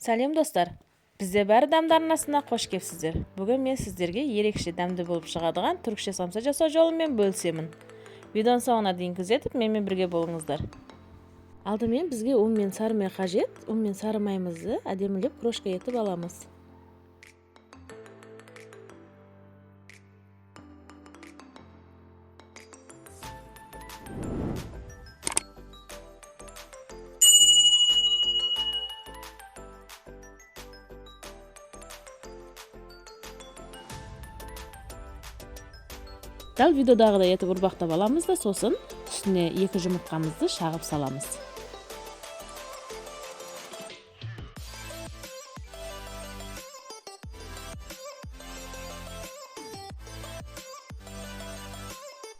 Сәлем достар. Бізде бәрі дәмді арнасына қош келіпсіздер. Бүгін мен сіздерге ерекше дәмді болып шығадыған түркше самса жасау жолымен бөлісемін. Видеоның соңына дейін күзетіп, менімен бірге болыңыздар. Алдымен бізге ұн мен сары май қажет. Ұн мен сары майымызды әдемілеп крошка етіп аламыз. Дәл видеодағыдай етіп ұрбақтап аламыз да, сосын үстіне 2 жұмыртқамызды шағып саламыз.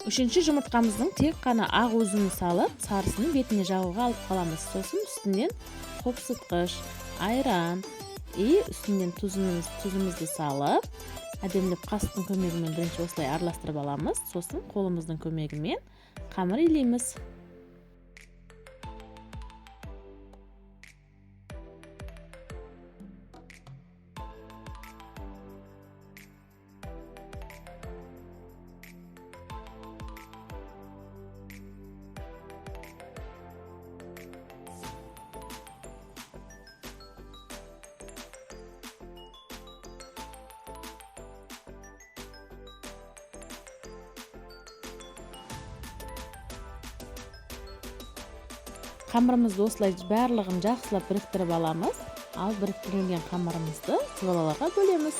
Үшінші жұмыртқамыздың тек қана ақ өзін салып, сарысының бетіне жағуға алып қаламыз. Сосын үстінен қопсытқыш, айран и үстінен тұзымызды салып, әдемілеп қасықтың көмегімен бірінші осылай араластырып аламыз. Сосын қолымыздың көмегімен қамыр илейміз. Қамырымызды осылай барлығын жақсылап біріктіріп аламыз. Ал біріктірілген қамырымызды жолаларға бөлеміз.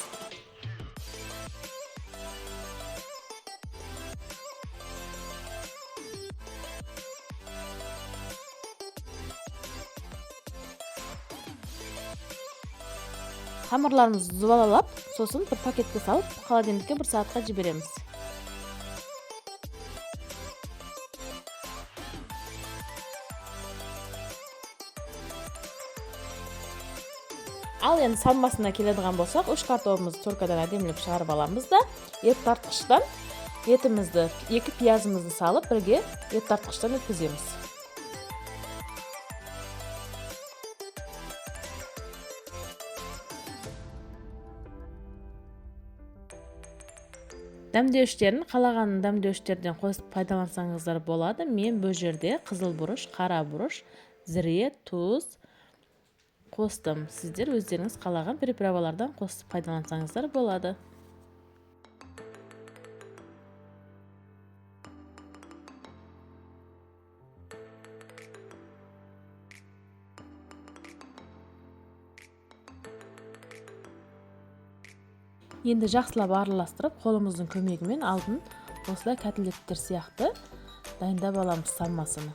Қамырларымызды зуалалап, сосын бір пакетке салып, холодильникке 1 сағатқа жібереміз. Ал енді салмасына келедіған болсақ, 3 картобымызды торкадан әдемілеп шығарып аламыз да, ет тартқыштан етімізді, 2 пиязымызды салып, бірге ет тартқыштан өткіземіз. Дәмдеуіштерін қалаған дәмдеуіштерден қосып пайдалансаңыздар болады. Мен бұл жерде қызыл бұрыш, қара бұрыш, зіре, тұз қостым. Сіздер өздеріңіз қалаған приправалардан қосып пайдалансаңыздар болады. Енді жақсылап араластырып, қолымыздың көмегімен алдын осылай котлеттер сияқты дайындап аламыз салмасыны.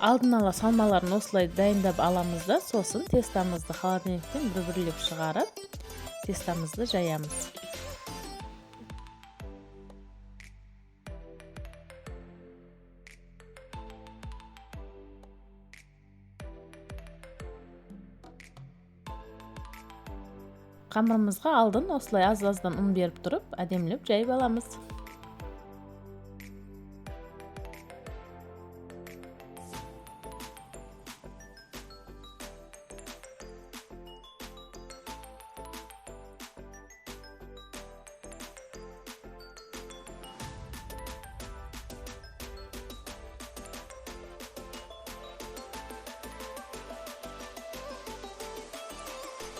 Алдын ала салмаларын осылай дайындап аламыз да, сосын тестамызды холодильниктен бір-бірлеп шығарып, тестамызды жаямыз. Қамырымызға алдын осылай аз-аздан ұн беріп тұрып, әдемілеп жайып аламыз.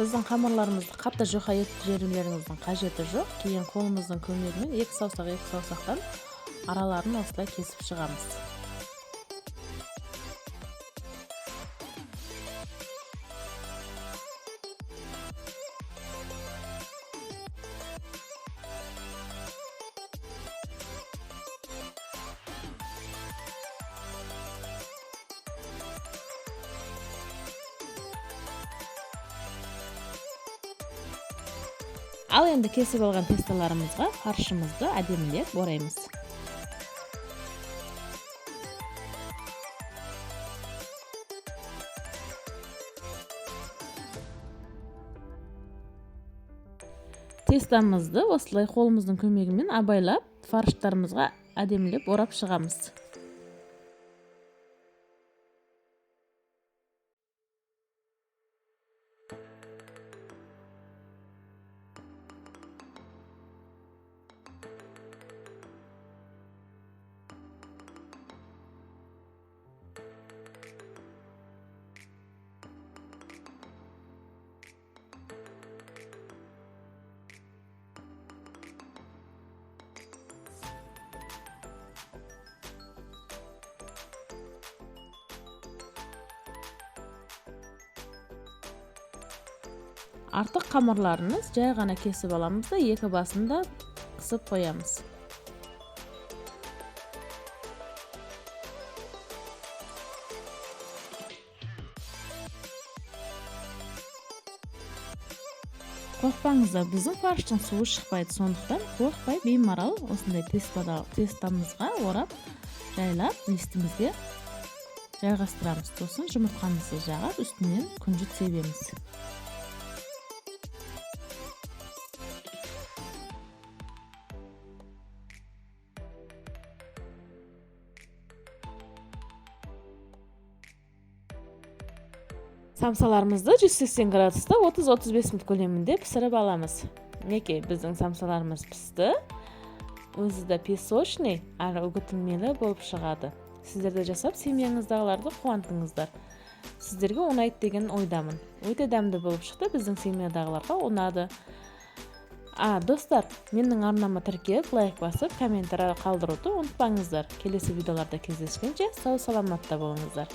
Біздің қамырларымызды қатты жұқа етіп жіберулеріңіздің қажеті жоқ. Кейін қолымыздың көмегімен 2 саусақтан араларын осылай кесіп шығамыз. Ал енді kesіп алған тесталарымызға фаршымызды әдемілеп ораймыз. Тестамызды осылай қолымыздың көмегімен абайлап фарштарымызға әдемілеп орап шығамыз. Артық қамырларымыз жай ғана кесіп аламыз да екі басында қысып қоямыз. Қорықпаңыздар, біздің фарштың суы шықпайды, сондықтан қорықпай беймарал осындай тестамызға орап, жайлап листімізге жайғастырамыз. Сосын жұмыртқамызды жағып, үстінен күнжіт себеміз. Самсаларымызды 180 градуста 30-35 минут көлемінде пісіріп аламыз. Неке, біздің самсаларымыз пісті. Өзі де песочный, әрі үгітілмелі болып шығады. Сіздерді жасап, семьяңыздағыларды қуантыңыздар. Сіздерге ұнайды деген ойдамын. Өте дәмді болып шықты, біздің семьядағыларға ұнады. Достар, менің арнама тіркеліп, лайк басып, комментарий қалдыруды ұмытпаңыздар. Келесі видеоларда кездескенше сау саламатта болыңыздар.